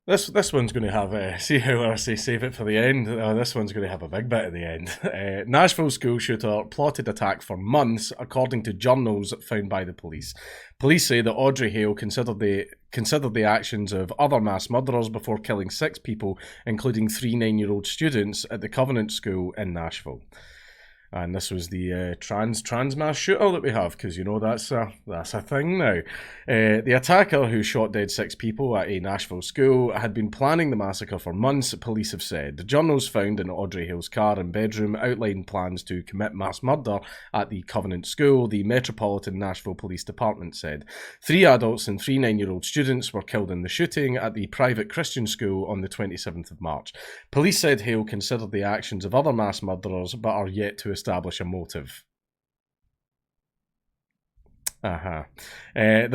This one's going to have, see how I say save it for the end? This one's going to have a big bit at the end. Nashville school shooter plotted attack for months, according to journals found by the police. Police say that Audrey Hale considered the actions of other mass murderers before killing 6 people, including 3 9-year-old students at the Covenant School in Nashville. And this was the trans mass shooter that we have, because you know that's a thing now. The attacker, who shot dead 6 people at a Nashville school, had been planning the massacre for months, police have said. The journals found in Audrey Hale's car and bedroom outlined plans to commit mass murder at the Covenant School, the Metropolitan Nashville Police Department said. 3 adults and 3 9-year-old students were killed in the shooting at the private Christian school on the 27th of March. Police said Hale considered the actions of other mass murderers, but are yet to establish a motive. The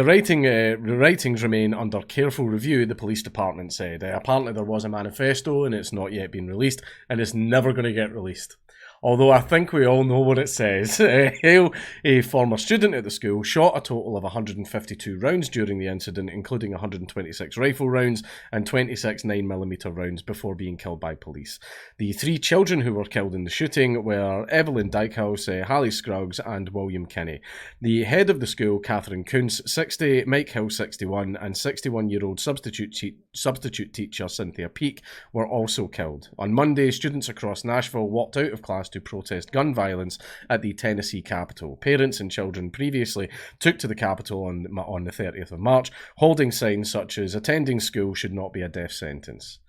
writings remain under careful review, the police department said. Apparently there was a manifesto and it's not yet been released, and it's never going to get released. Although I think we all know what it says. Hale, a former student at the school, shot a total of 152 rounds during the incident, including 126 rifle rounds and 26 9mm rounds before being killed by police. The 3 children who were killed in the shooting were Evelyn Dykehouse, Hallie Scruggs and William Kinney. The head of the school, Catherine Kuntz, 60, Mike Hill, 61, and 61-year-old substitute teacher Cynthia Peake were also killed. On Monday, students across Nashville walked out of class to protest gun violence at the Tennessee Capitol. Parents and children previously took to the Capitol on the 30th of March, holding signs such as "attending school should not be a death sentence."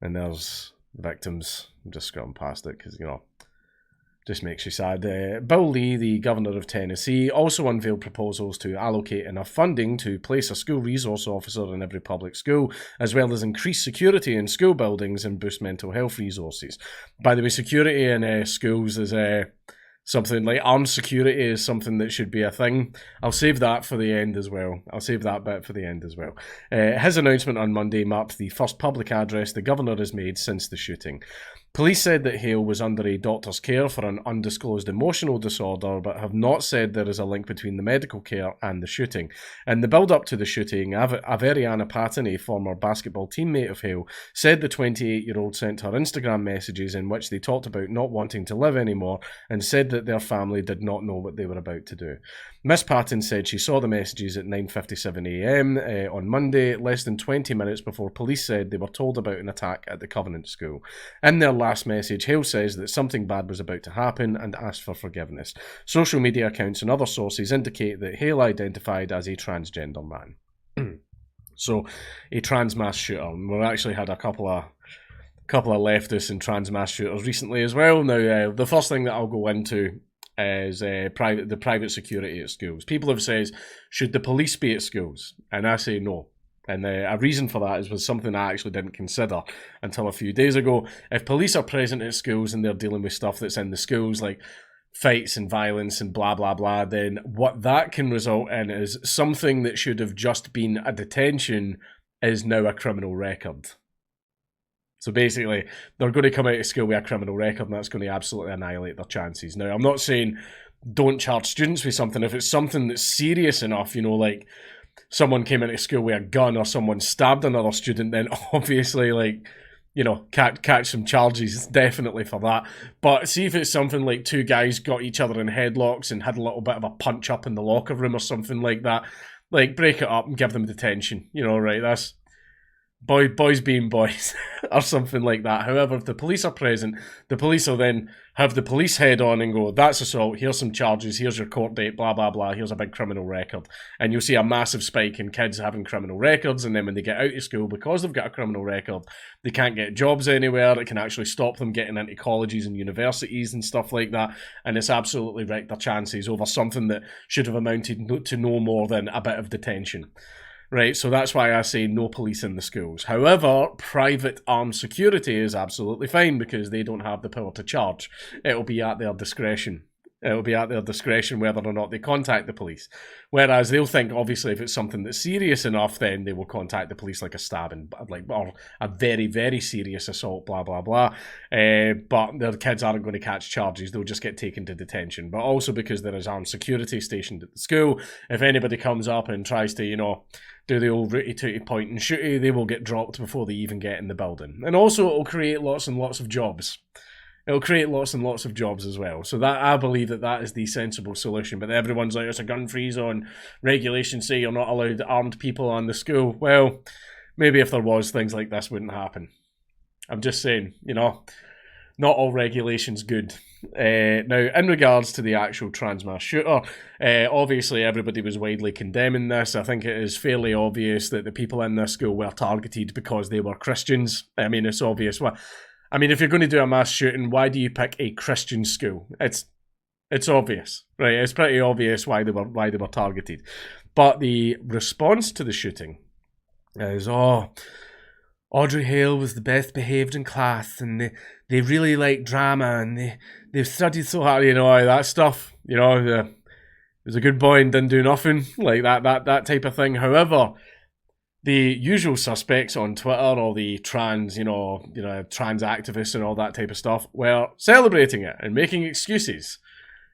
And there's victims. I'm just scrolling past it because, just makes you sad. Bill Lee, the governor of Tennessee, also unveiled proposals to allocate enough funding to place a school resource officer in every public school, as well as increase security in school buildings and boost mental health resources. By the way, security in schools is something like armed security is something that should be a thing. I'll save that for the end as well. His announcement on Monday marked the first public address the governor has made since the shooting. Police said that Hale was under a doctor's care for an undisclosed emotional disorder, but have not said there is a link between the medical care and the shooting. In the build-up to the shooting, Averiana Patton, a former basketball teammate of Hale, said the 28-year-old sent her Instagram messages in which they talked about not wanting to live anymore and said that their family did not know what they were about to do. Miss Patton said she saw the messages at 9:57 a.m. On Monday, less than 20 minutes before police said they were told about an attack at the Covenant School. In their last message, Hale says that something bad was about to happen and asked for forgiveness. Social media accounts and other sources indicate that Hale identified as a transgender man. So, a trans mass shooter. We've actually had a couple of leftists and trans mass shooters recently as well. Now, the first thing that I'll go into is the private security at schools. People have said, should the police be at schools? And I say no. And a reason for that was something I actually didn't consider until a few days ago. If police are present at schools and they're dealing with stuff that's in the schools, like fights and violence and blah, blah, blah, then what that can result in is something that should have just been a detention is now a criminal record. So basically, they're going to come out of school with a criminal record, and that's going to absolutely annihilate their chances. Now, I'm not saying don't charge students with something. If it's something that's serious enough, like someone came into school with a gun or someone stabbed another student, then obviously, catch some charges, definitely for that. But see if it's something like 2 guys got each other in headlocks and had a little bit of a punch up in the locker room or something like that, break it up and give them detention. Right, that's boys being boys or something like that. However, if the police are present, the police will then have the police head on and go, that's assault, here's some charges, here's your court date, blah, blah, blah, here's a big criminal record. And you'll see a massive spike in kids having criminal records, and then when they get out of school, because they've got a criminal record, they can't get jobs anywhere. It can actually stop them getting into colleges and universities and stuff like that, and it's absolutely wrecked their chances over something that should have amounted to no more than a bit of detention. Right, so that's why I say no police in the schools. However, private armed security is absolutely fine because they don't have the power to charge. It'll be at their discretion. It'll be at their discretion whether or not they contact the police. Whereas they'll think, obviously, if it's something that's serious enough, then they will contact the police, like a stabbing, or a very, very serious assault, blah, blah, blah. But their kids aren't going to catch charges. They'll just get taken to detention. But also because there is armed security stationed at the school, if anybody comes up and tries to, do the old rooty-tooty point and shooty, they will get dropped before they even get in the building. And also it'll create lots and lots of jobs. It'll create lots and lots of jobs as well. So that I believe that is the sensible solution. But everyone's like, it's a gun-free zone. Regulations say you're not allowed armed people on the school. Well, maybe if there was, things like this wouldn't happen. I'm just saying, you know, not all regulations good. Now, in regards to the actual trans mass shooter, obviously everybody was widely condemning this. I think it is fairly obvious that the people in this school were targeted because they were Christians. I mean, it's obvious. I mean, if you're going to do a mass shooting, why do you pick a Christian school? It's obvious, right? It's pretty obvious why they were targeted. But the response to the shooting is, Audrey Hale was the best behaved in class, and they really like drama, and they've studied so hard, you know, that stuff. You know, he was a good boy and didn't do nothing, like that type of thing. However, the usual suspects on Twitter, all the trans, trans activists and all that type of stuff, were celebrating it and making excuses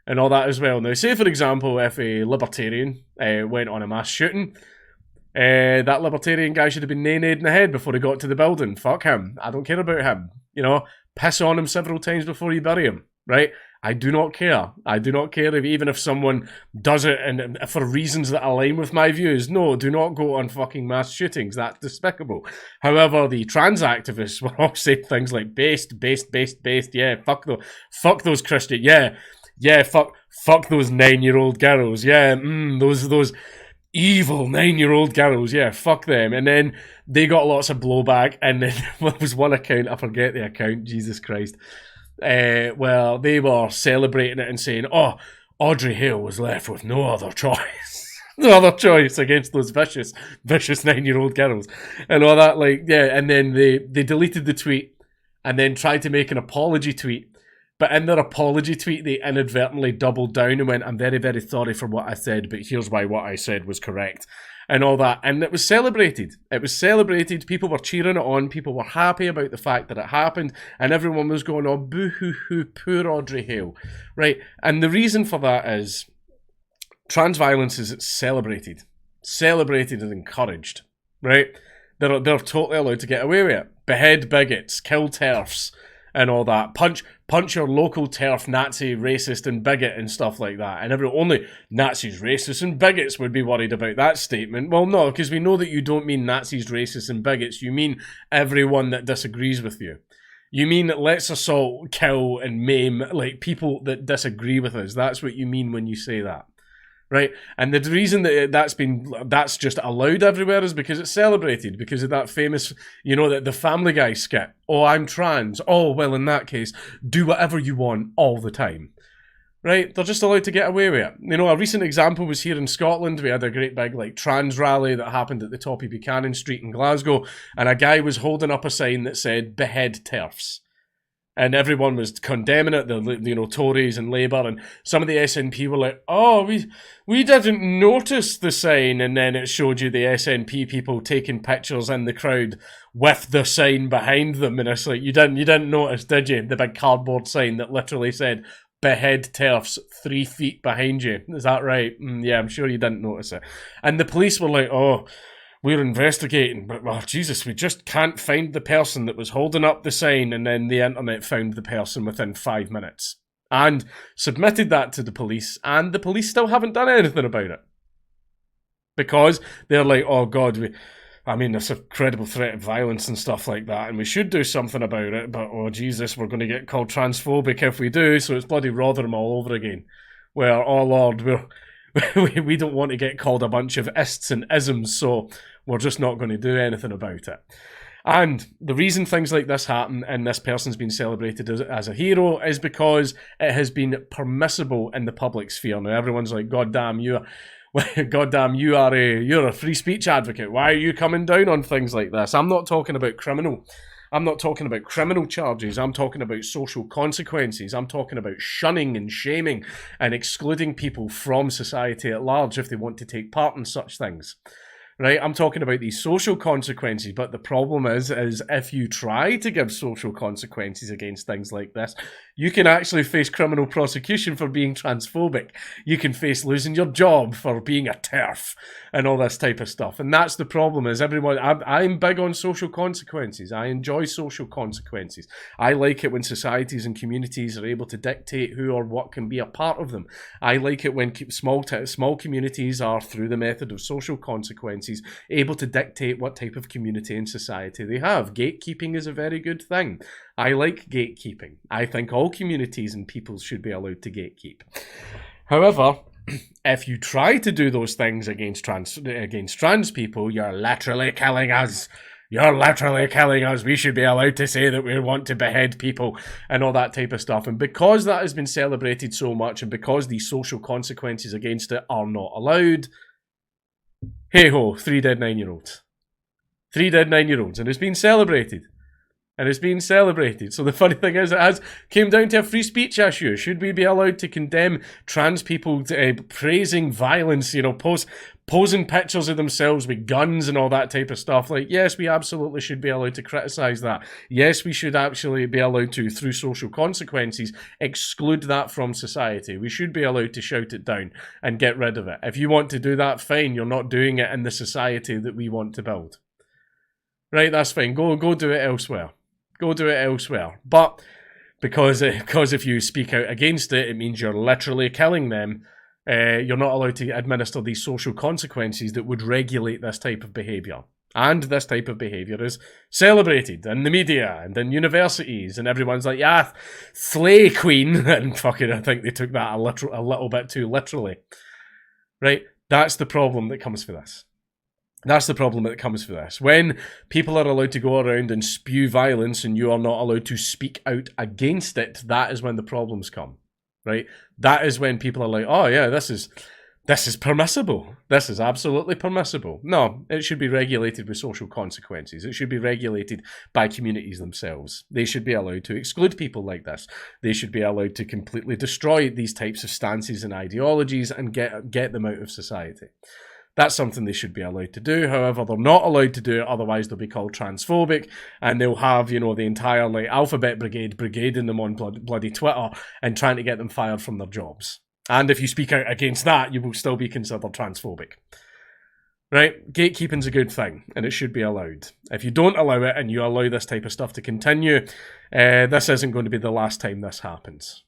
and all that as well. Now, say for example, if a libertarian went on a mass shooting, that libertarian guy should have been nay-nayed in the head before he got to the building. Fuck him. I don't care about him. You know, piss on him several times before you bury him, right? I do not care. I do not care even if someone does it and for reasons that align with my views. No, do not go on fucking mass shootings. That's despicable. However, the trans activists were all saying things like based. Yeah, fuck those Christian. Yeah, fuck those 9-year-old girls. Yeah, those evil 9-year-old girls. Yeah, fuck them. And then they got lots of blowback. And then there was one account, I forget the account, Jesus Christ. Well, they were celebrating it and saying, Audrey Hale was left with no other choice. No other choice against those vicious 9-year-old girls. And all that, and then they deleted the tweet and then tried to make an apology tweet. But in their apology tweet, they inadvertently doubled down and went, I'm very, very sorry for what I said, but here's why what I said was correct. And all that. And it was celebrated. It was celebrated. People were cheering it on. People were happy about the fact that it happened. And everyone was going, oh, boo-hoo-hoo, poor Audrey Hale. Right? And the reason for that is trans violence is celebrated. Celebrated and encouraged. Right? They're totally allowed to get away with it. Behead bigots. Kill TERFs. And all that. Punch your local TERF Nazi, racist and bigot and stuff like that. And only Nazis, racists and bigots would be worried about that statement. Well, no, because we know that you don't mean Nazis, racists and bigots. You mean everyone that disagrees with you. You mean let's assault, kill and maim people that disagree with us. That's what you mean when you say that. Right? And the reason that that's just allowed everywhere is because it's celebrated, because of that famous, the Family Guy skit. Oh, I'm trans. Oh, well, in that case, do whatever you want all the time. Right? They're just allowed to get away with it. A recent example was here in Scotland. We had a great big trans rally that happened at the top of Buchanan Street in Glasgow, and a guy was holding up a sign that said, behead TERFs. And everyone was condemning it, the Tories and Labour, and some of the SNP were like, oh, we didn't notice the sign, and then it showed you the SNP people taking pictures in the crowd with the sign behind them, and it's like, you didn't notice, did you? The big cardboard sign that literally said, behead TERFs 3 feet behind you. Is that right? Yeah, I'm sure you didn't notice it. And the police were like, oh, we're investigating, but Jesus, we just can't find the person that was holding up the sign. And then the internet found the person within 5 minutes and submitted that to the police, and the police still haven't done anything about it because they're like, oh God, there's a credible threat of violence and stuff like that, and we should do something about it, but oh Jesus, we're going to get called transphobic if we do, so it's bloody Rotherham all over again. Where, oh Lord, we don't want to get called a bunch of ists and isms, so we're just not going to do anything about it. And the reason things like this happen and this person's been celebrated as a hero is because it has been permissible in the public sphere. Now everyone's like, goddamn, you're a free speech advocate. Why are you coming down on things like this? I'm not talking about criminal charges. I'm talking about social consequences. I'm talking about shunning and shaming and excluding people from society at large if they want to take part in such things. right? I'm talking about these social consequences, but the problem is if you try to give social consequences against things like this, you can actually face criminal prosecution for being transphobic. You can face losing your job for being a TERF and all this type of stuff. And that's the problem, is everyone, I'm big on social consequences. I enjoy social consequences. I like it when societies and communities are able to dictate who or what can be a part of them. I like it when small communities are, through the method of social consequences, able to dictate what type of community and society they have. Gatekeeping is a very good thing. I like gatekeeping. I think all communities and peoples should be allowed to gatekeep. However, if you try to do those things against trans people, you're literally killing us. You're literally killing us. We should be allowed to say that we want to behead people and all that type of stuff. And because that has been celebrated so much, and because these social consequences against it are not allowed, hey-ho, 3 dead 9-year-olds. 3 dead 9-year-olds. And it's been celebrated. And it's been celebrated. So the funny thing is, it has came down to a free speech issue. Should we be allowed to condemn trans people praising violence, posing pictures of themselves with guns and all that type of stuff? Like, yes, we absolutely should be allowed to criticise that. Yes, we should actually be allowed to, through social consequences, exclude that from society. We should be allowed to shout it down and get rid of it. If you want to do that, fine. You're not doing it in the society that we want to build. Right, that's fine. Go do it elsewhere. Go do it elsewhere. But because if you speak out against it, it means you're literally killing them. You're not allowed to administer these social consequences that would regulate this type of behaviour. And this type of behaviour is celebrated in the media and in universities, and everyone's like, yeah, slay queen. And fucking, I think they took that a little bit too literally. Right? That's the problem that comes for this. That's the problem that comes for this. When people are allowed to go around and spew violence and you are not allowed to speak out against it, that is when the problems come, right? That is when people are like, oh yeah, this is permissible. This is absolutely permissible. No, it should be regulated with social consequences. It should be regulated by communities themselves. They should be allowed to exclude people like this. They should be allowed to completely destroy these types of stances and ideologies and get them out of society. That's something they should be allowed to do. However, they're not allowed to do it, otherwise they'll be called transphobic, and they'll have, the entire alphabet brigading them on bloody Twitter and trying to get them fired from their jobs. And if you speak out against that, you will still be considered transphobic. Right? Gatekeeping's a good thing, and it should be allowed. If you don't allow it and you allow this type of stuff to continue, this isn't going to be the last time this happens.